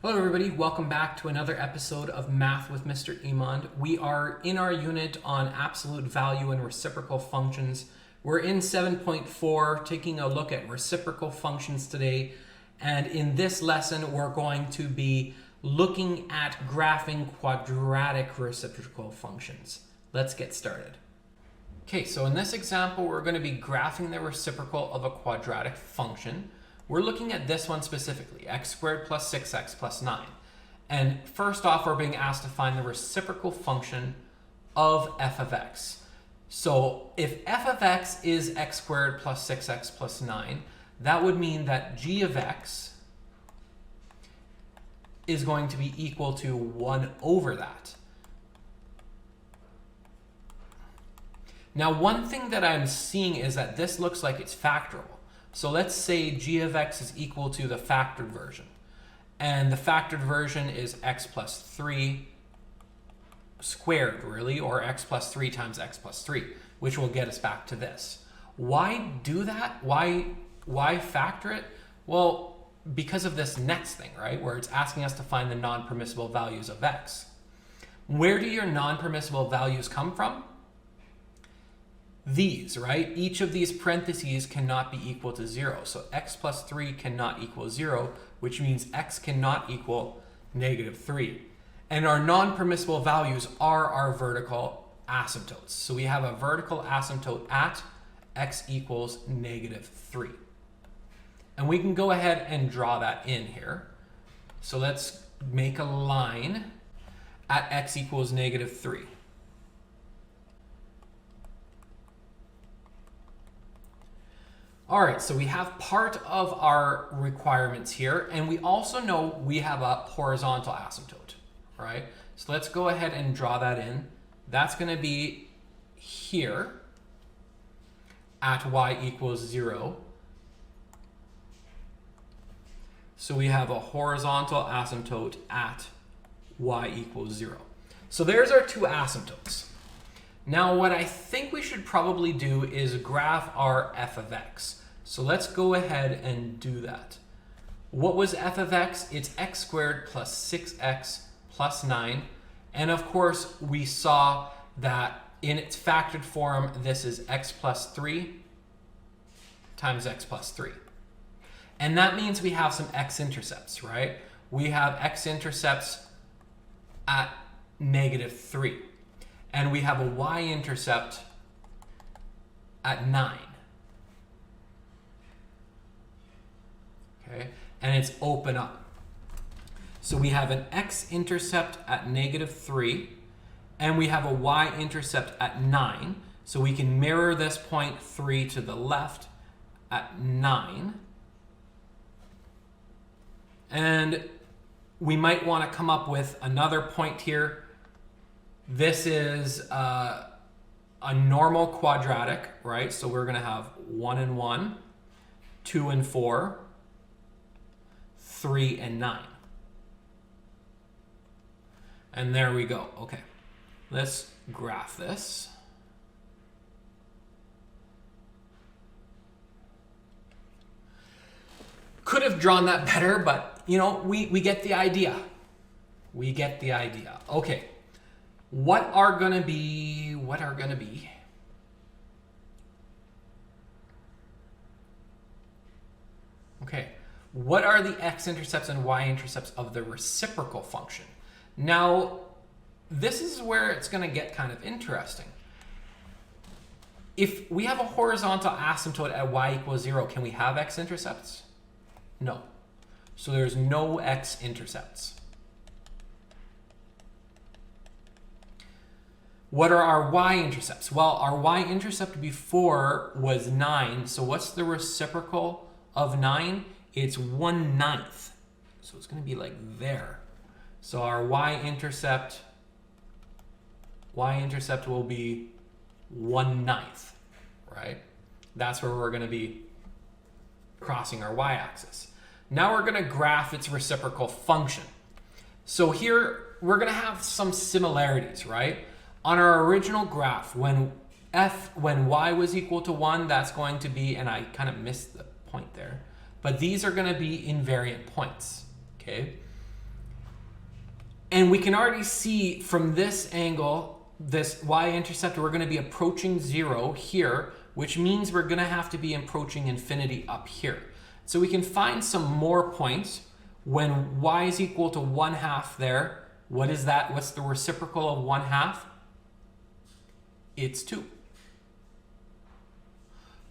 Hello everybody, welcome back to another episode of Math with Mr. Emond. We are in our unit on absolute value and reciprocal functions. We're in 7.4, taking a look at reciprocal functions today. And in this lesson, we're going to be looking at graphing quadratic reciprocal functions. Let's get started. Okay, so in this example, we're going to be graphing the reciprocal of a quadratic function. We're looking at this one specifically, x squared plus 6x plus 9. And first off, we're being asked to find the reciprocal function of f of x. So if f of x is x squared plus 6x plus 9, that would mean that g of x is going to be equal to 1 over that. Now, one thing that I'm seeing is that this looks like it's factorable. So let's say g of x is equal to the factored version. And the factored version is x plus 3 squared, really, or x plus 3 times x plus 3, which will get us back to this. Why do that? Why factor it? Well, because of this next thing, right, where it's asking us to find the non-permissible values of x. Where do your non-permissible values come from? These, right? Each of these parentheses cannot be equal to 0. So x plus 3 cannot equal 0, which means x cannot equal negative 3. And our non-permissible values are our vertical asymptotes. So we have a vertical asymptote at x equals negative 3. And we can go ahead and draw that in here. So let's make a line at x equals negative 3. All right, so we have part of our requirements here, and we also know we have a horizontal asymptote, all right? So let's go ahead and draw that in. That's going to be here at y equals 0. So we have a horizontal asymptote at y equals 0. So there's our two asymptotes. Now, what I think we should probably do is graph our f of x. So let's go ahead and do that. What was f of x? It's x squared plus 6x plus 9. And of course, we saw that in its factored form, this is x plus 3 times x plus 3. And that means we have some x-intercepts, right? We have x-intercepts at negative 3. And we have a y-intercept at 9. Okay, and it's open up. So we have an x-intercept at negative 3, and we have a y-intercept at 9. So we can mirror this point 3 to the left at 9. And we might want to come up with another point here. This is a normal quadratic, right? So we're going to have 1 and 1, 2 and 4, 3 and 9. And there we go. Okay, let's graph this. Could have drawn that better, but you know, we get the idea. We get the idea. Okay, what are gonna be? Okay. What are the x-intercepts and y-intercepts of the reciprocal function? Now, this is where it's going to get kind of interesting. If we have a horizontal asymptote at y equals 0, can we have x-intercepts? No. So there's no x-intercepts. What are our y-intercepts? Well, our y-intercept before was 9. So what's the reciprocal of 9? It's 1/9. So it's going to be like there. So our y-intercept will be 1/9, right? That's where we're going to be crossing our y-axis. Now we're going to graph its reciprocal function. So here we're going to have some similarities, right? On our original graph, when y was equal to 1, that's going to be, and I kind of missed the point there, but these are going to be invariant points, okay? And we can already see from this angle, this y-intercept, we're going to be approaching 0 here, which means we're going to have to be approaching infinity up here. So we can find some more points when y is equal to 1/2 there. What is that? What's the reciprocal of 1/2? It's 2.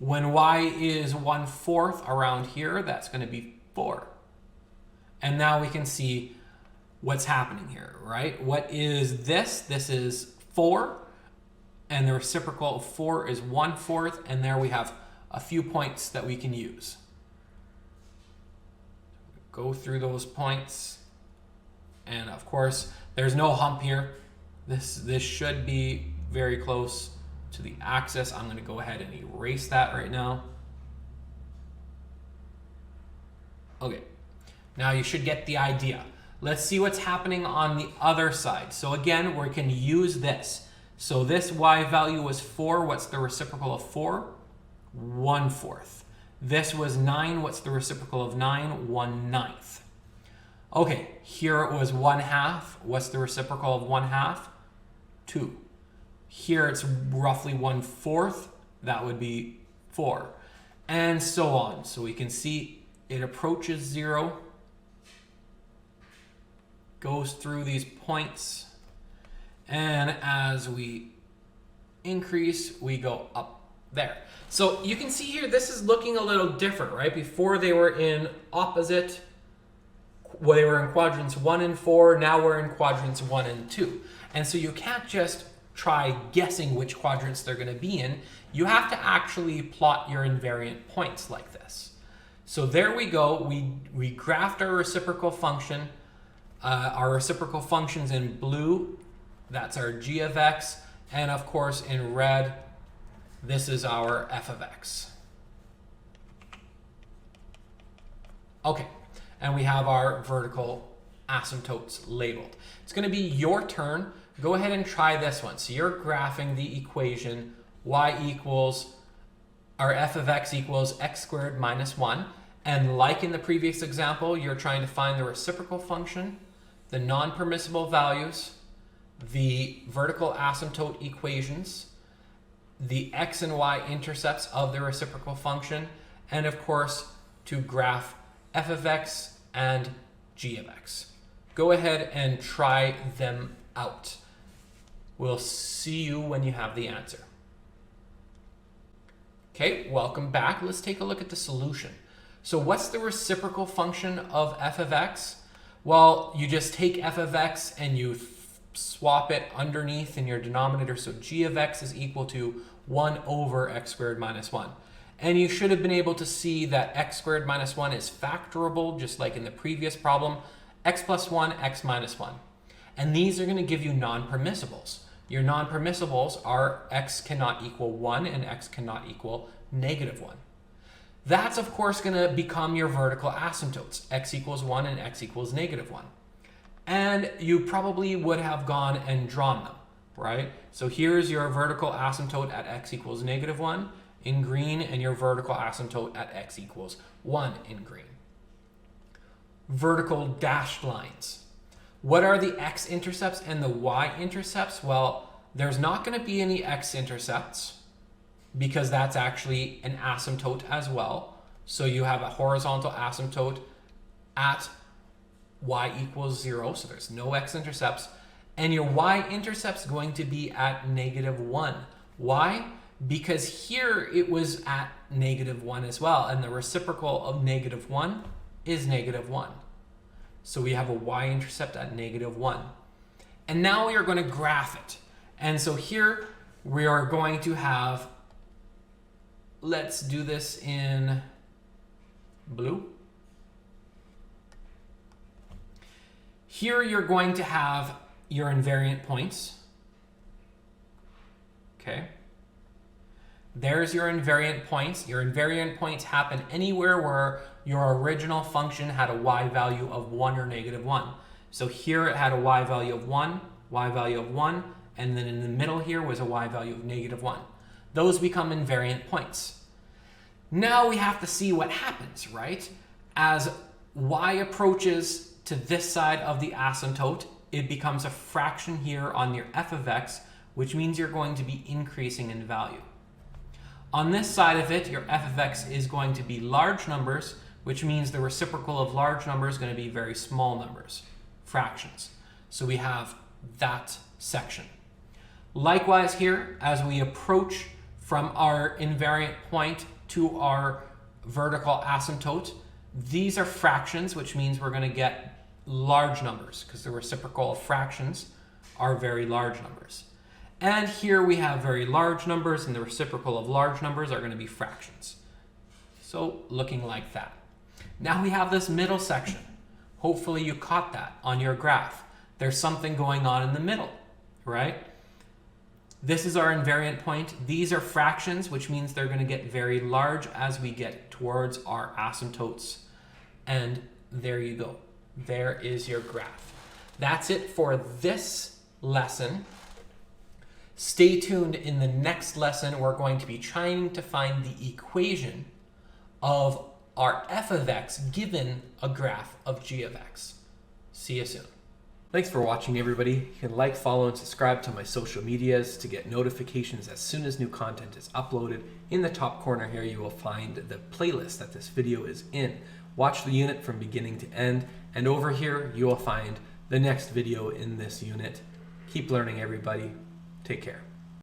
When y is 1/4 around here, that's going to be 4. And now we can see what's happening here, right? What is this? This is 4, and the reciprocal of 4 is 1/4, and there we have a few points that we can use. Go through those points, and of course, there's no hump here. This should be very close to the axis. I'm going to go ahead and erase that right now. Okay, now you should get the idea. Let's see what's happening on the other side. So again, we can use this. So this y value was 4. What's the reciprocal of 4? 1/4. This was 9. What's the reciprocal of 9? 1/9. Okay, here it was 1/2. What's the reciprocal of 1/2? 2. Here it's roughly 1/4. That would be 4. And so on. So we can see it approaches 0. Goes through these points, and as we increase, we go up there. So you can see here, this is looking a little different, right? Before they were in opposite, well, they were in quadrants 1 and 4, now we're in quadrants 1 and 2. And so you can't just try guessing which quadrants they're going to be in. You have to actually plot your invariant points like this. So there we go. We graphed our reciprocal function. Our reciprocal functions in blue, that's our g of x, and of course in red, this is our f of x. Okay, and we have our vertical asymptotes labeled. It's going to be your turn. Go ahead and try this one. So you're graphing the equation y equals, our f of x equals x squared minus 1. And like in the previous example, you're trying to find the reciprocal function, the non-permissible values, the vertical asymptote equations, the x and y intercepts of the reciprocal function, and of course to graph f of x and g of x. Go ahead and try them out. We'll see you when you have the answer. Okay, welcome back. Let's take a look at the solution. So what's the reciprocal function of f of x? Well, you just take f of x and you swap it underneath in your denominator. So g of x is equal to 1 over x squared minus 1. And you should have been able to see that x squared minus 1 is factorable, just like in the previous problem. X plus 1, x minus 1. And these are going to give you non-permissibles. Your non-permissibles are x cannot equal 1 and x cannot equal -1. That's, of course, going to become your vertical asymptotes, x equals 1 and x equals -1. And you probably would have gone and drawn them, right? So here's your vertical asymptote at x equals -1 in green, and your vertical asymptote at x equals 1 in green. Vertical dashed lines. What are the x-intercepts and the y-intercepts? Well, there's not going to be any x-intercepts, because that's actually an asymptote as well. So you have a horizontal asymptote at y equals 0, so there's no x-intercepts. And your y-intercept's going to be at -1. Why? Because here it was at -1 as well, and the reciprocal of -1 is -1. So we have a y-intercept at -1. And now we are going to graph it. And so here we are going to have, let's do this in blue. Here you're going to have your invariant points. Okay. There's your invariant points. Your invariant points happen anywhere where your original function had a y value of 1 or -1. So here it had a y value of 1, y value of 1, and then in the middle here was a y value of -1. Those become invariant points. Now we have to see what happens, right? As y approaches to this side of the asymptote, it becomes a fraction here on your f of x, which means you're going to be increasing in value. On this side of it, your f of x is going to be large numbers, which means the reciprocal of large numbers is going to be very small numbers, fractions. So we have that section. Likewise here, as we approach from our invariant point to our vertical asymptote, these are fractions, which means we're going to get large numbers because the reciprocal of fractions are very large numbers. And here we have very large numbers, and the reciprocal of large numbers are going to be fractions. So looking like that. Now we have this middle section. Hopefully you caught that on your graph. There's something going on in the middle, right? This is our invariant point. These are fractions, which means they're going to get very large as we get towards our asymptotes. And there you go. There is your graph. That's it for this lesson. Stay tuned. In the next lesson, we're going to be trying to find the equation of our f of x given a graph of g of x. See you soon. Thanks for watching, everybody. You can like, follow, and subscribe to my social medias to get notifications as soon as new content is uploaded. In the top corner here, you will find the playlist that this video is in. Watch the unit from beginning to end, and over here, you will find the next video in this unit. Keep learning, everybody. Take care.